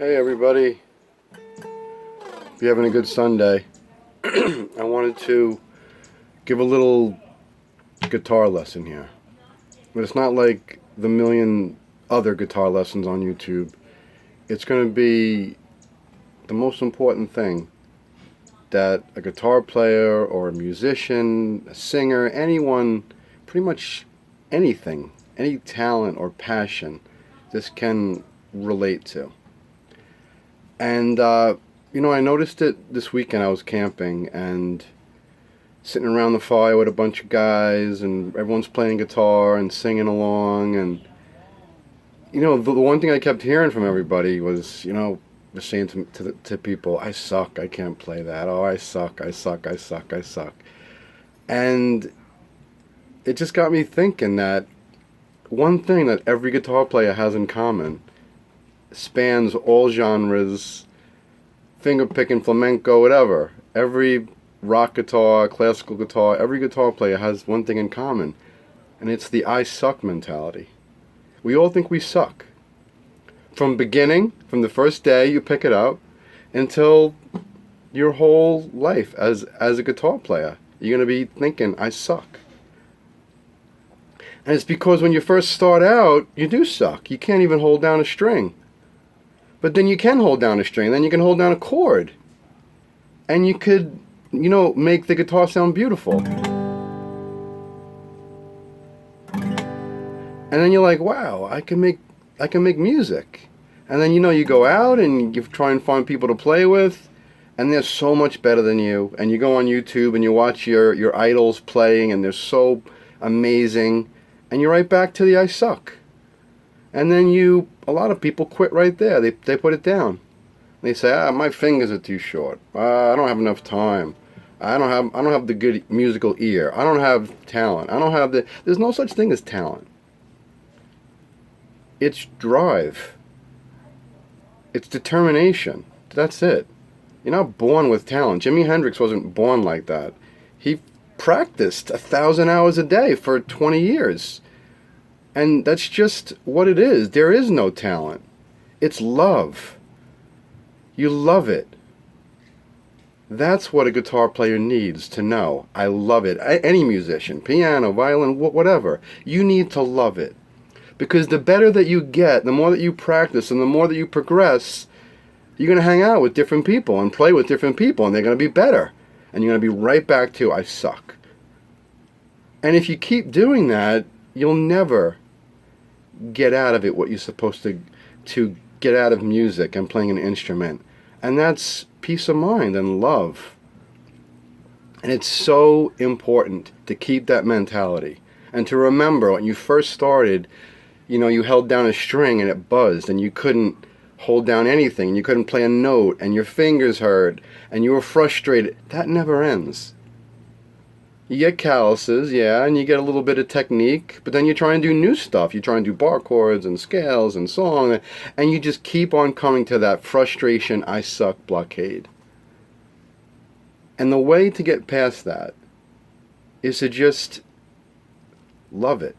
Hey everybody, if you're having a good Sunday, I wanted to give a little guitar lesson here. But it's not like the million other guitar lessons on YouTube. It's going to be the most important thing that a guitar player or a musician, a singer, anyone, pretty much anything, any talent or passion, this can relate to. And I noticed it this weekend. I was camping and sitting around the fire with a bunch of guys, and everyone's playing guitar and singing along. And the one thing I kept hearing from everybody was, was saying to people, "I suck. I can't play that. Oh, I suck. I suck. I suck. I suck." And it just got me thinking that one thing that every guitar player has in common spans all genres, finger picking, flamenco, whatever. Every rock guitar, classical guitar, every guitar player has one thing in common, and it's the I suck mentality. We all think we suck. From the first day you pick it up, until your whole life as a guitar player, you're going to be thinking, I suck. And it's because when you first start out, you do suck. You can't even hold down a string. But then you can hold down a string, then you can hold down a chord. And you could, make the guitar sound beautiful. And then you're like, wow, I can make music. And then you go out and you try and find people to play with, and they're so much better than you. And you go on YouTube and you watch your idols playing, and they're so amazing. And you're right back to the I suck. And then a lot of people quit right there. They put it down. They say, my fingers are too short. I don't have enough time. I don't have the good musical ear. I don't have talent. There's no such thing as talent. It's drive. It's determination. That's it. You're not born with talent. Jimi Hendrix wasn't born like that. He practiced 1,000 hours a day for 20 years. And that's just what it is. There is no talent. It's love. You love it. That's what a guitar player needs to know. I love it. Any musician, piano, violin, whatever. You need to love it. Because the better that you get, the more that you practice, and the more that you progress, you're going to hang out with different people and play with different people, and they're going to be better. And you're going to be right back to, I suck. And if you keep doing that, you'll never get out of it what you're supposed to get out of music and playing an instrument. And that's peace of mind and love. And it's so important to keep that mentality. And to remember when you first started, you held down a string and it buzzed and you couldn't hold down anything. You couldn't play a note and your fingers hurt and you were frustrated. That never ends. You get calluses, yeah, and you get a little bit of technique, but then you try and do new stuff. You try and do bar chords and scales and song, and you just keep on coming to that frustration, I suck blockade. And the way to get past that is to just love it.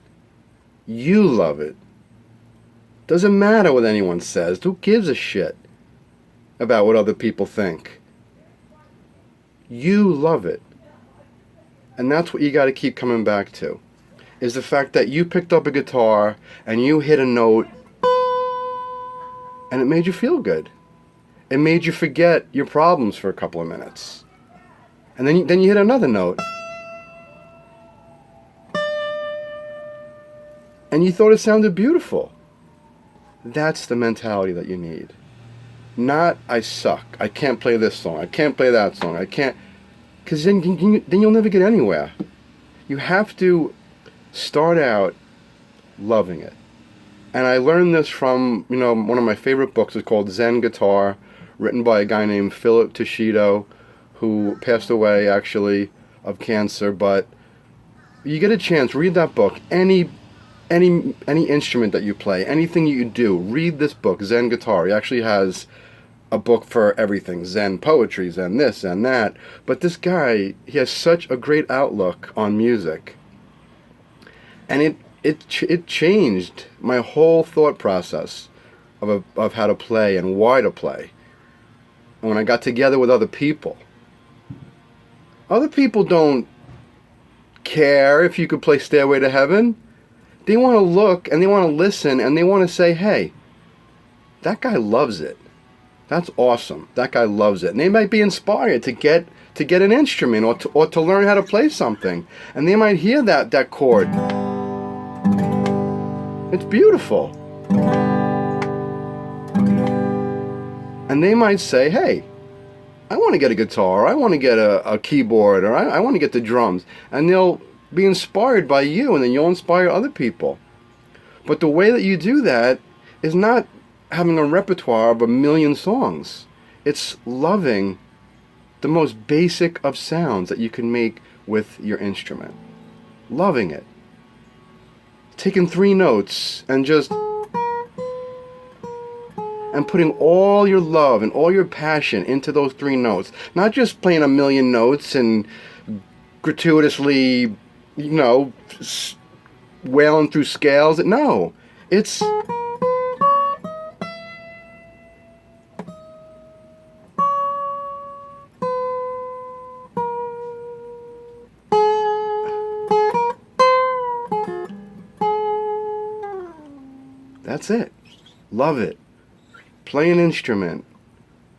You love it. Doesn't matter what anyone says. Who gives a shit about what other people think? You love it. And that's what you got to keep coming back to, is the fact that you picked up a guitar and you hit a note and it made you feel good. It made you forget your problems for a couple of minutes. And then you hit another note and you thought it sounded beautiful. That's the mentality that you need. Not, I suck. I can't play this song. I can't play that song. I can't. Because then you'll never get anywhere. You have to start out loving it. And I learned this from, one of my favorite books is called Zen Guitar, written by a guy named Philip Toshido, who passed away, actually, of cancer. But you get a chance, read that book. Any instrument that you play, anything you do, read this book, Zen Guitar. He actually has a book for everything, Zen poetry, Zen this, Zen that. But this guy, he has such a great outlook on music. And it changed my whole thought process of how to play and why to play. And when I got together with other people don't care if you could play Stairway to Heaven. They want to look and they want to listen and they want to say, hey, that guy loves it. That's awesome. That guy loves it. And they might be inspired to get an instrument or to learn how to play something. And they might hear that chord. It's beautiful. And they might say, hey, I want to get a guitar, or I want to get a keyboard, or I want to get the drums. And they'll be inspired by you, and then you'll inspire other people. But the way that you do that is not having a repertoire of a million songs. It's loving the most basic of sounds that you can make with your instrument. Loving it. Taking 3 notes and just putting all your love and all your passion into those 3 notes. Not just playing a million notes and gratuitously, wailing through scales. No, it's that's it. Love it. Play an instrument.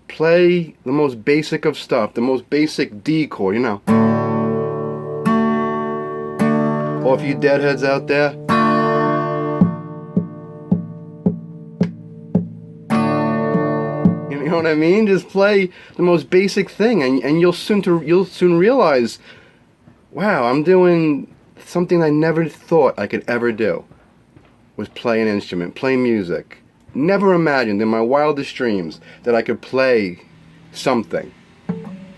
Play the most basic of stuff, the most basic D chord, Or if you deadheads out there, you know what I mean? Just play the most basic thing, and you'll soon realize, wow, I'm doing something I never thought I could ever do. Was play an instrument, play music. Never imagined in my wildest dreams that I could play something.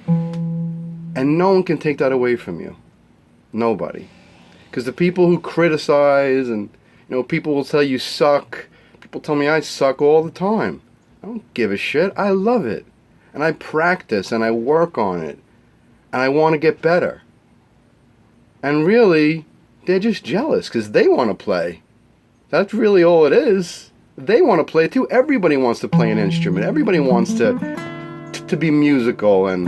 And no one can take that away from you. Nobody. Because the people who criticize and, people will tell you suck. People tell me I suck all the time. I don't give a shit. I love it. And I practice and I work on it. And I want to get better. And really, they're just jealous because they want to play. That's really all it is. They want to play too. Everybody wants to play an instrument. Everybody wants to be musical and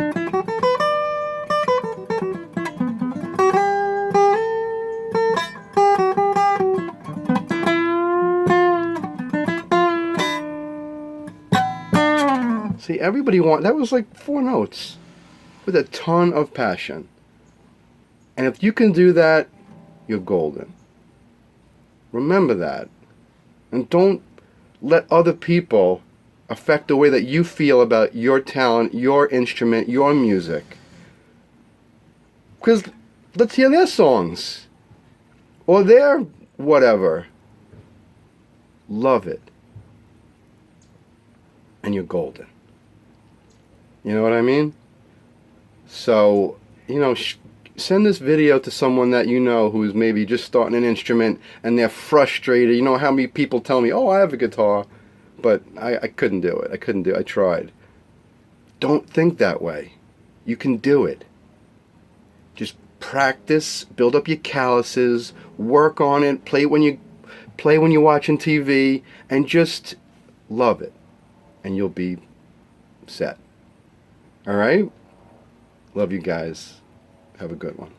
see, that was like 4 notes with a ton of passion. And if you can do that, you're golden. Remember that. And don't let other people affect the way that you feel about your talent, your instrument, your music. Because let's hear their songs. Or their whatever. Love it. And you're golden. You know what I mean? So, send this video to someone that you know who's maybe just starting an instrument and they're frustrated. You know how many people tell me, oh, I have a guitar, but I couldn't do it. I tried. Don't think that way. You can do it. Just practice, build up your calluses, work on it, play when you're watching TV, and just love it. And you'll be set. All right? Love you guys. Have a good one.